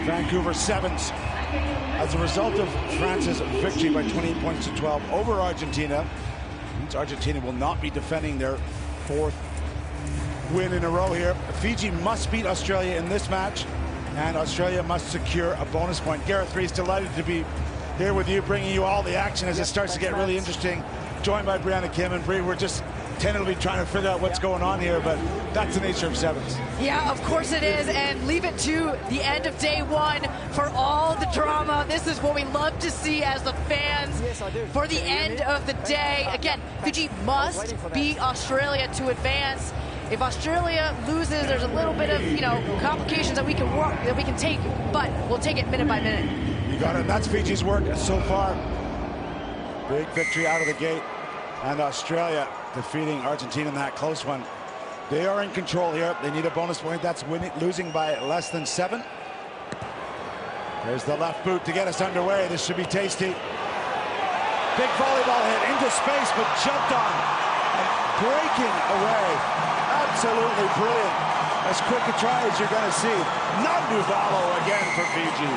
Vancouver Sevens. As a result of France's victory by 28 points to 12 over Argentina, means Argentina will not be defending their fourth win in a row here. Fiji must beat Australia in this match, and Australia must secure a bonus point. Gareth Rees, delighted to be here with you, bringing you all the action as it starts to get really interesting. Joined by Brianna Kim and Bree. We're just tentatively trying to figure out what's going on here, but that's the nature of sevens. Yeah, of course it is, and leave it to the end of day one for all the drama. This is what we love to see as the fans. For the end of the day, again, Fiji must beat Australia to advance. If Australia loses, there's a little bit of, complications that we can take, but we'll take it minute by minute. You got it. That's Fiji's work so far. Big victory out of the gate, and Australia defeating Argentina in that close one. They are in control here. They need a bonus point. That's losing by less than 7. There's the left boot to get us underway. This should be tasty. Big volleyball hit into space, but jumped on and breaking away. Absolutely brilliant. As quick a try as you're going to see. Nanduvalo again for Fiji.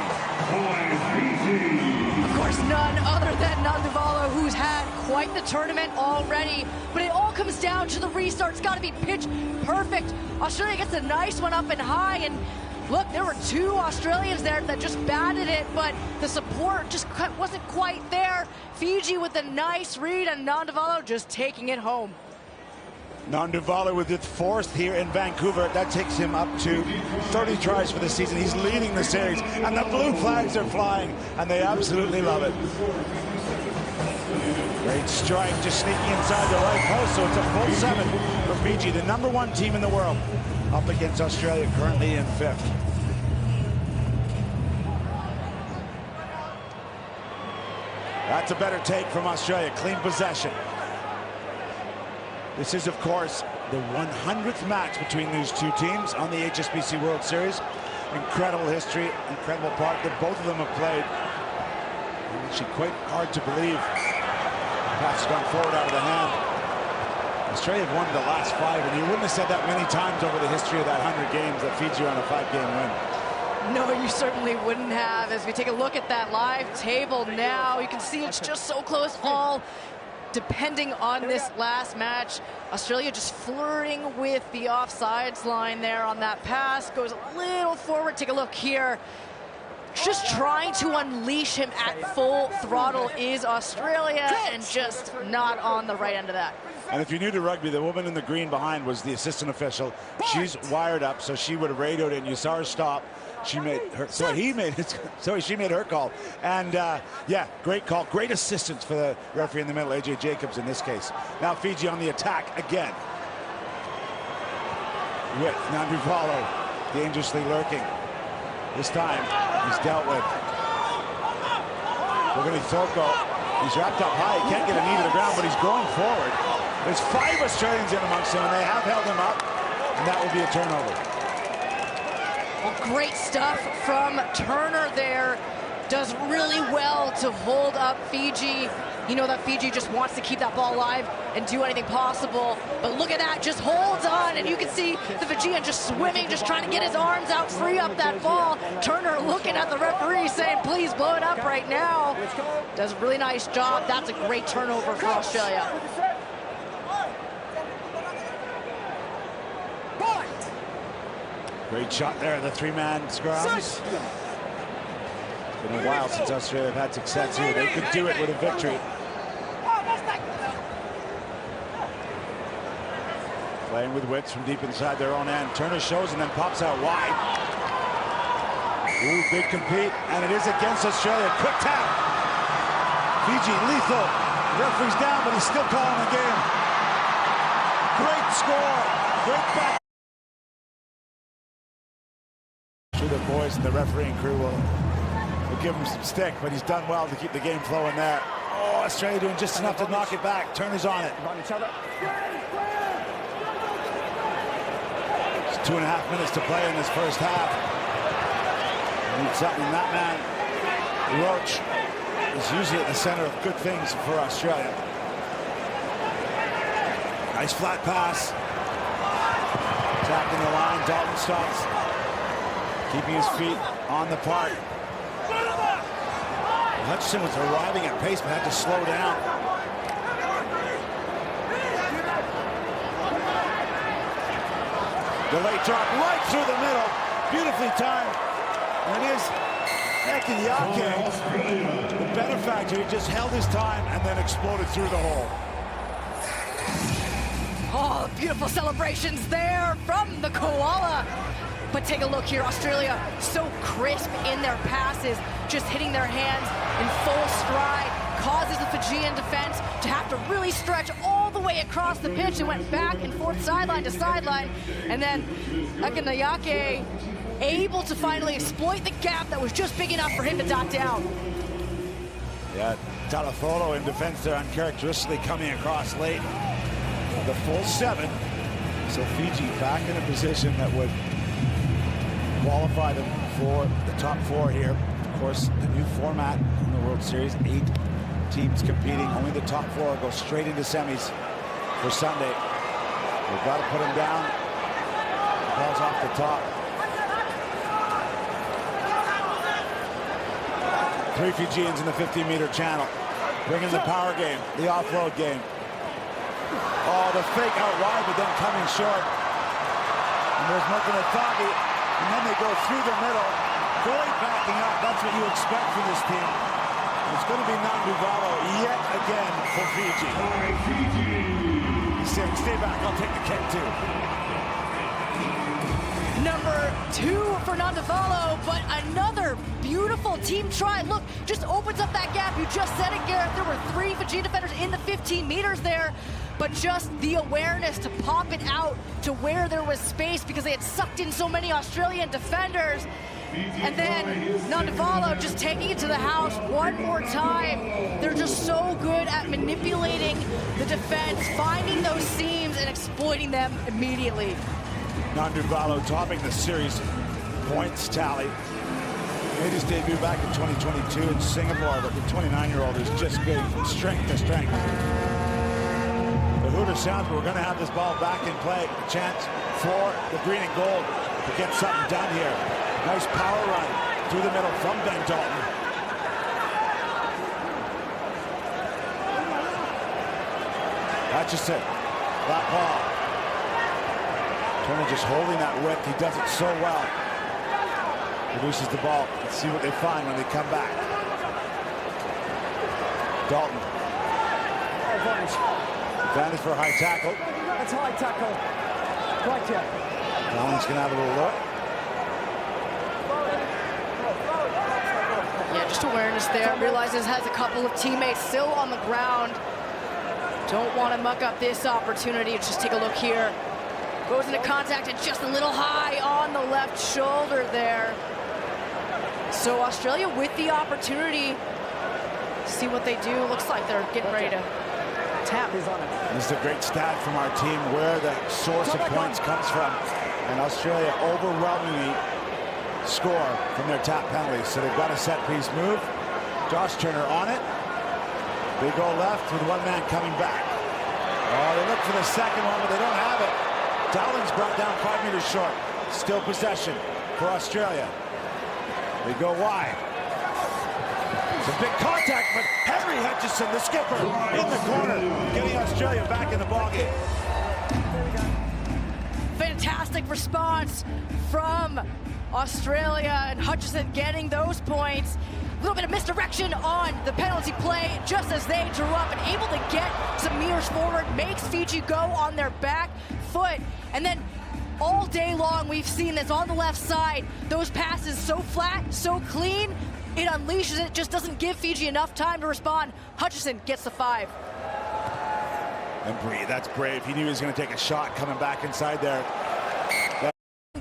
Of course, none other than Nanduvalo, who's had quite the tournament already. But it all comes down to the restart. It's got to be pitch perfect. Australia gets a nice one up and high, and look, there were 2 Australians there that just batted it, but the support just wasn't quite there. Fiji with a nice read, and Nanduvalo just taking it home. Nanduvalo with his 4th here in Vancouver. That takes him up to 30 tries for the season. He's leading the series, and the blue flags are flying, and they absolutely love it. Great strike, just sneaking inside the right post, so it's a full 7 for Fiji, the #1 team in the world, up against Australia, currently in 5th. That's a better take from Australia, clean possession. This is, of course, the 100th match between these two teams on the HSBC World Series. Incredible history, incredible part that both of them have played. Actually quite hard to believe. Pass has gone forward out of the hand. Australia have won the last 5, and you wouldn't have said that many times over the history of that 100 games that Fiji are on a 5-game win. No, you certainly wouldn't have. As we take a look at that live table now, you can see it's just so close, all depending on this last match. Australia just flirting with the offsides line there on that pass. Goes a little forward. Take a look here. Just trying to unleash him at full throttle is Australia, and just not on the right end of that. And if you're new to rugby, the woman in the green behind was the assistant official. She's wired up, so she would have radioed it, and you saw her stop. She made her, she made her call. And yeah, great call, great assistance for the referee in the middle, AJ Jacobs in this case. Now Fiji on the attack again. With Nanduvalo dangerously lurking. This time he's dealt with. Thoko, he's wrapped up high, he can't get a knee to the ground, but he's going forward. There's 5 Australians in amongst them, and they have held him up, and that will be a turnover. Well, great stuff from Turner there. Does really well to hold up Fiji. You know that Fiji just wants to keep that ball alive and do anything possible. But look at that, just holds on, and you can see the Fijian just swimming, just trying to get his arms out, free up that ball. Turner looking at the referee saying, please blow it up right now. Does a really nice job. That's a great turnover for Australia. Great shot there, the 3-man scrum. It's been a while since Australia have had success here. They could do it with a victory. Playing with wits from deep inside their own end. Turner shows and then pops out wide. Ooh, big compete, and it is against Australia. Quick tap. Fiji lethal. Referee's down, but he's still calling the game. Great score. Great back. The boys and the refereeing crew will give him some stick, but he's done well to keep the game flowing there. Oh, Australia doing just enough to knock it back. Turner's on it. It's 2.5 minutes to play in this first half. Need something. That man, Roach, is usually at the center of good things for Australia. Nice flat pass. Attacking the line. Dalton stops. keeping his feet on the park. Hutchinson was arriving at pace, but had to slow down. The late drop right through the middle. Beautifully timed. And it is Ekiyake, the benefactor. He just held his time and then exploded through the hole. Oh, beautiful celebrations there from the koala. But take a look here, Australia so crisp in their passes, just hitting their hands in full stride, causes the Fijian defense to have to really stretch all the way across the pitch and went back and forth, sideline to sideline. And then Ekiyake able to finally exploit the gap that was just big enough for him to dot down. Yeah, Talafolo in defense there, uncharacteristically coming across late. The full 7. So Fiji back in a position that would qualify them for the top 4 here. Of course, the new format in the World Series, 8 teams competing. Only the top 4 go straight into semis for Sunday. We've got to put them down. The ball's off the top. 3 Fijians in the 50-meter channel. Bringing the power game, the offload game. Oh, the fake out wide, but then coming short. And there's Mokanatagi, and then they go through the middle. Boyd backing up, that's what you expect from this team. It's going to be Nanduvalo yet again for Fiji. He's saying, stay back, I'll take the kick too. Number 2 for Nanduvalo, but another beautiful team try. Look, just opens up that gap. You just said it, Garrett. There were 3 Fijian defenders in the 15 meters there, but just the awareness to pop it out to where there was space because they had sucked in so many Australian defenders. And then Nanduvalo just taking it to the house one more time. They're just so good at manipulating the defense, finding those seams and exploiting them immediately. Nanduvalo topping the series points tally. Made his debut back in 2022 in Singapore, but the 29-year-old is just getting from strength to strength. The Hooter sounds, but we're going to have this ball back in play. A chance for the green and gold to get something done here. Nice power run through the middle from Ben Dalton. Hutchinson, that ball. Turner just holding that width. He does it so well. Produces the ball. Let's see what they find when they come back. Dalton. Advantage for a high tackle. That's high tackle. Right here. Dalton's going to have a little look. Yeah, just awareness there. Realizes has a couple of teammates still on the ground. Don't want to muck up this opportunity. Just take a look here. Goes into contact and just a little high on the left shoulder there. So Australia with the opportunity. See what they do. Looks like they're getting ready to tap. This is a great stat from our team where the source of points comes from. And Australia overwhelmingly score from their tap penalties. So they've got a set piece move. Josh Turner on it. They go left with one man coming back. Oh, they look for the second one, but they don't have it. Dowling's brought down 5 meters short. Still possession for Australia. They go wide. It's a big contact, but Henry Hutchinson, the skipper, in the corner, getting Australia back in the ballgame. Fantastic response from Australia, and Hutchinson getting those points. A little bit of misdirection on the penalty play just as they drew up and able to get some meters forward, makes Fiji go on their back foot. And then all day long we've seen this on the left side, those passes so flat, so clean, it unleashes it, just doesn't give Fiji enough time to respond. Hutchinson gets the 5. And Bree, that's brave. He knew he was going to take a shot coming back inside there.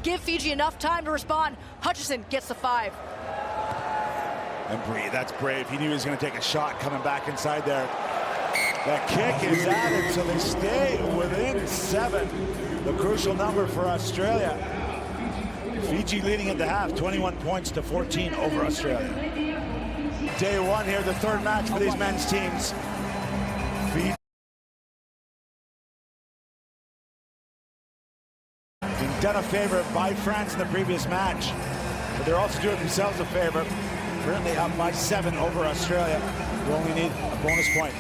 Give Fiji enough time to respond. Hutchinson gets the 5. And Bree, that's brave. He knew he was going to take a shot coming back inside there. That kick is added, so they stay within 7. The crucial number for Australia. Fiji leading at the half, 21 points to 14 over Australia. Day 1 here, the 3rd match for these men's teams. Fiji been done a favor by France in the previous match. they're also doing themselves a favor. Currently up by 7 over Australia. They only need a bonus point.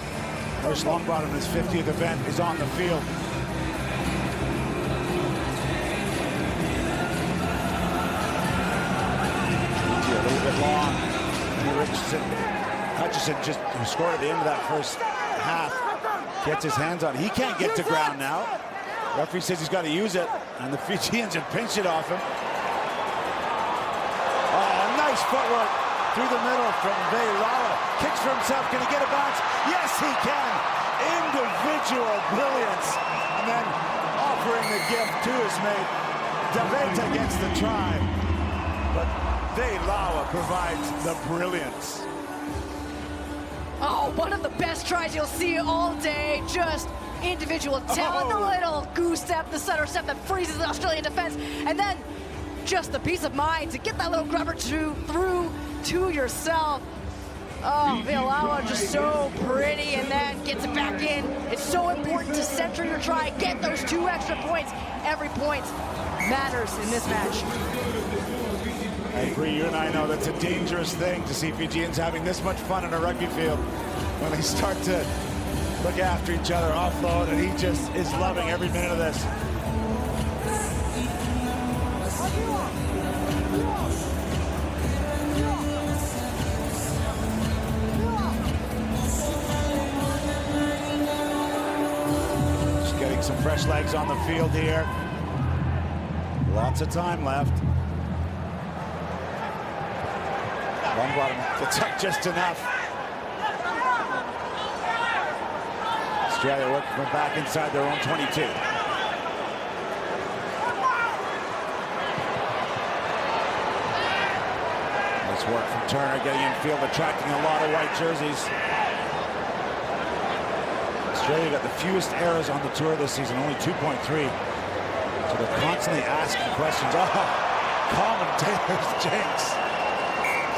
First Longbottom, his 50th event, is on the field. A little bit long. Hutchison just scored at the end of that first half. Gets his hands on it. He can't get to ground now. Referee says he's got to use it, and the Fijians have pinched it off him. Oh, nice footwork through the middle from Veilawa. Kicks for himself. Can he get a bounce? Yes, he can. Individual brilliance. And then offering the gift to his mate. Daveta gets the try. But Veilawa provides the brilliance. Oh, one of the best tries you'll see all day. Just individual talent, the little goose step, the center step that freezes the Australian defense, and then just the peace of mind to get that little grubber through to yourself. Oh, Veilawa just so pretty, and then gets it back in. It's so important to center your try, get those 2 extra points. Every point matters in this match. I agree, you and I know that's a dangerous thing to see Fijians having this much fun in a rugby field when they start to look after each other, offload, and he just is loving every minute of this. Just getting some fresh legs on the field here. Lots of time left. Longbottom gets up just enough. Australia working from back inside their own 22. Nice work from Turner, getting in field, attracting a lot of white jerseys. Australia got the fewest errors on the tour this season, only 2.3. So they're constantly asking questions. Oh, commentators jinx.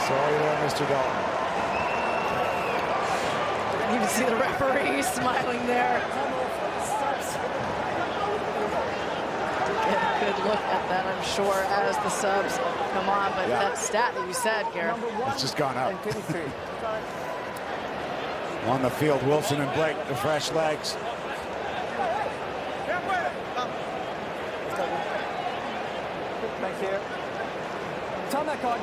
Sorry there, Mr. Dalton. You can see the referee smiling there. Get a good look at that, I'm sure, as the subs come on. But that stat that you said, Gareth, it's just gone up. On the field, Wilson and Blake, the fresh legs. Thank you. Turn that on.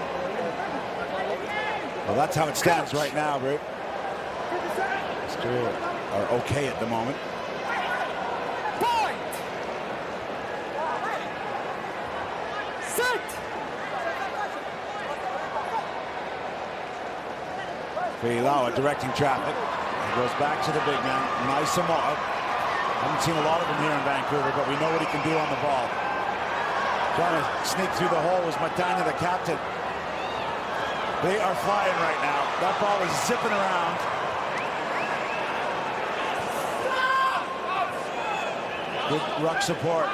Well, that's how it stands right now, Brute. Australia are okay at the moment. Point! Set! Veilawa directing traffic. He goes back to the big man. Nice Samoa. Haven't seen a lot of him here in Vancouver, but we know what he can do on the ball. Trying to sneak through the hole was Matanya, the captain. They are flying right now. That ball is zipping around. Good ruck support.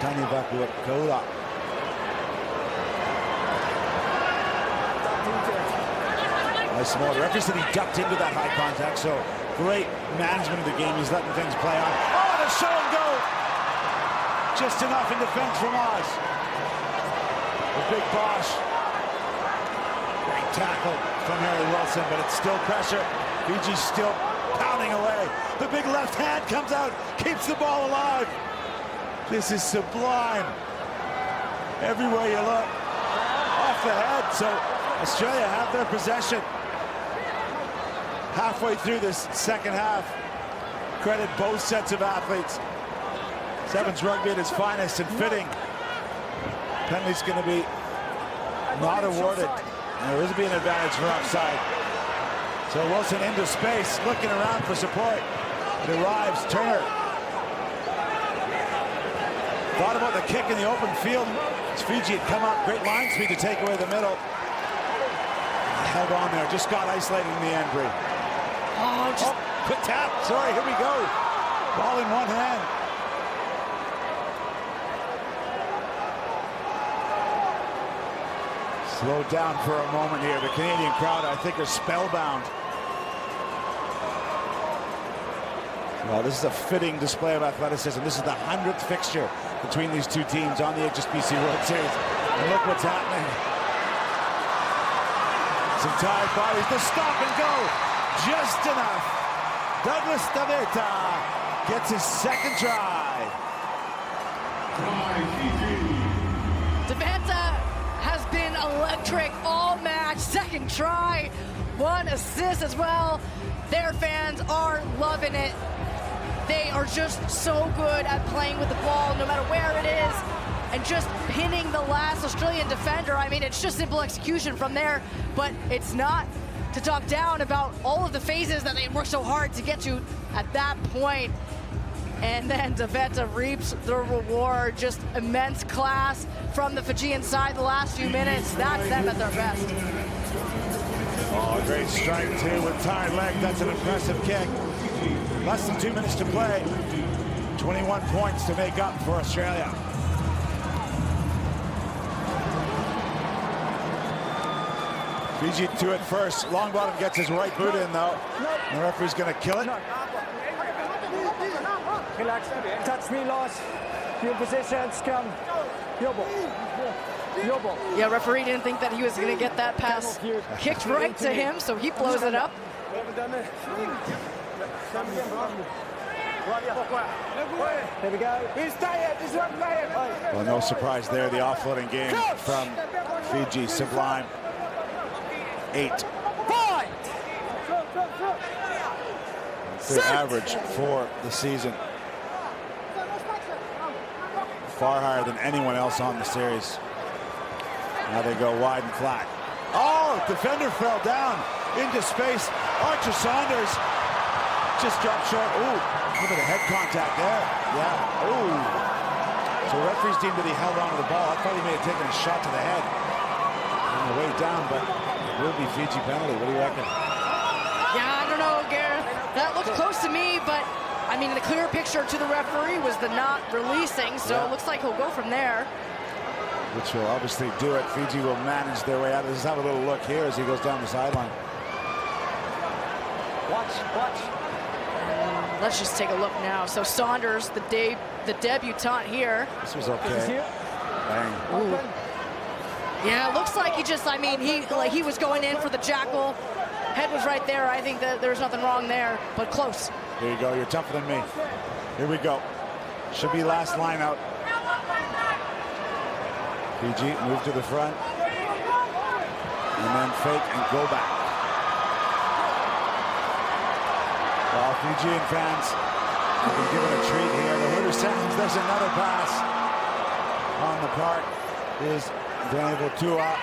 Tanya Vakuakola. Nice small. The referee said he ducked into that high contact, so great management of the game. He's letting things play on. Oh, the show and go! Just enough in defense from Oz. The big Bosch. Great tackle from Harry Wilson, but it's still pressure. Fiji's still pounding away. The big left hand comes out, keeps the ball alive. This is sublime. Everywhere you look, off the head. So Australia have their possession. Halfway through this second half. Credit both sets of athletes. Sevens rugby at its finest and fitting. Penalty's going to be not awarded. There is be an advantage for offside. So Wilson into space, looking around for support. It arrives, Turner. Thought about the kick in the open field. As Fiji had come up, great line speed to take away the middle. Held on there, just got isolated in the end, Bree. Oh, quick tap, sorry, here we go. Ball in one hand. Slow down for a moment here. The Canadian crowd, I think, are spellbound. Well, this is a fitting display of athleticism. This is the 100th fixture between these two teams on the HSBC World Series. And look what's happening. Some tired bodies. The stop and go. Just enough. Douglas Daveta gets his second try. Daveta has been electric all match. Second try, 1 assist as well. Their fans are loving it. They are just so good at playing with the ball, no matter where it is, and just pinning the last Australian defender. I mean, it's just simple execution from there, but it's not to talk down about all of the phases that they worked so hard to get to at that point. And then Daveta reaps the reward. Just immense class from the Fijian side the last few minutes. That's them at their best. Oh, great strike too with tired leg. That's an impressive kick. Less than 2 minutes to play. 21 points to make up for Australia. Fiji to it first. Longbottom gets his right boot in though. The referee's gonna kill it. Relax. Touch me, Lars. Your position, scrum. Yobo. Yobo. Yeah, referee didn't think that he was going to get that pass kicked right to him, so he blows it up. There we go. He's tired. He's not tired. Well, no surprise there. The offloading game from Fiji, sublime. 8. Their average for the season. Far higher than anyone else on the series. Now they go wide and flat. Oh, defender fell down into space. Archer Saunders just dropped short. Ooh, look at the head contact there. Yeah, ooh. So referees deemed that he held onto the ball. I thought he may have taken a shot to the head on the way down, but it will be Fiji penalty. What do you reckon? Yeah, I don't know, Gareth. That looked close to me, but I mean, the clear picture to the referee was the not releasing, so it looks like he'll go from there. Which will obviously do it. Fiji will manage their way out. Let's have a little look here as he goes down the sideline. Watch. Let's just take a look now. So Saunders, the debutant here. This was okay. Bang. Ooh. Yeah, it looks like he just, I mean, he was going in for the jackal. Head was right there. I think that there's nothing wrong there, but close. There you go. You're tougher than me. Here we go. Should be last line out. Fiji move to the front. And then fake and go back. Well, Fijian fans have been given a treat here. The Hooter Sounds, there's another pass on the part is Daniel Tua.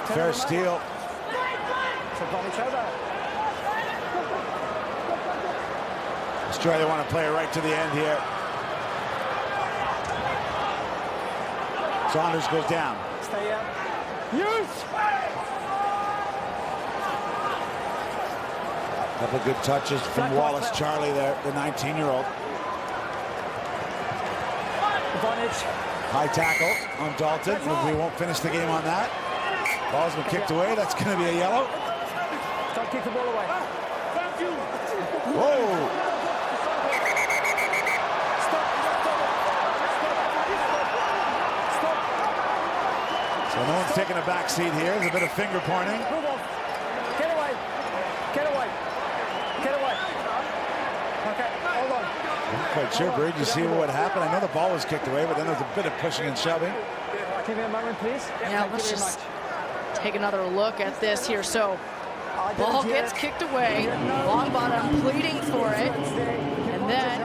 Fair steal. Australia want to play it right to the end here. Saunders goes down. Stay up. Use! Couple good touches from Wallace Charlie there, the 19-year-old. High tackle on Dalton. We won't finish the game on that. Ball's been kicked away. That's going to be a yellow. Don't kick the ball away. Whoa! So no one's taking a back seat here. There's a bit of finger pointing. Get away. Get away. Get away. Okay, hold on. I'm not quite sure, Bird. You see what happened? I know the ball was kicked away, but then there's a bit of pushing and shoving. Give me a moment, please. Yeah, let's just take another look at this here. So, ball gets kicked away. Longbottom pleading for it. And then,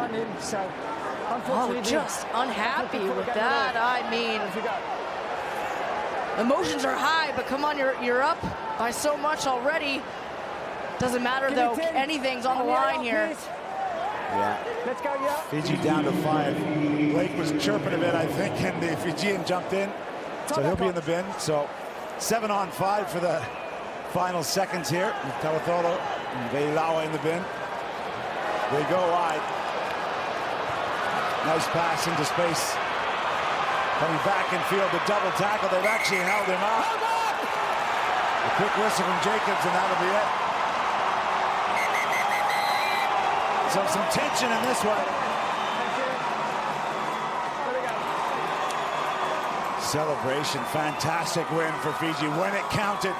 oh, just unhappy with that. I mean, emotions are high, but come on, you're up by so much already. Doesn't matter though, anything's on the line here. Yeah. Let's go, yeah. Fiji down to 5. Blake was chirping a bit, I think, and the Fijian jumped in. So he'll be in the bin. So 7 on 5 for the final seconds here. With Talatolo and Veilawa in the bin. They go wide. Nice pass into space. Coming back in field, the double tackle. They've actually held him up. A quick whistle from Jacobs, and that'll be it. So some tension in this one. celebration. Fantastic win for Fiji when it counted.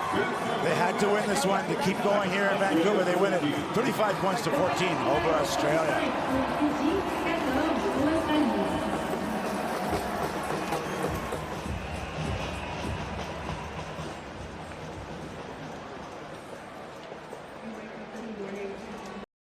They had to win this one to keep going here in Vancouver. They win it 35 points to 14 over Australia.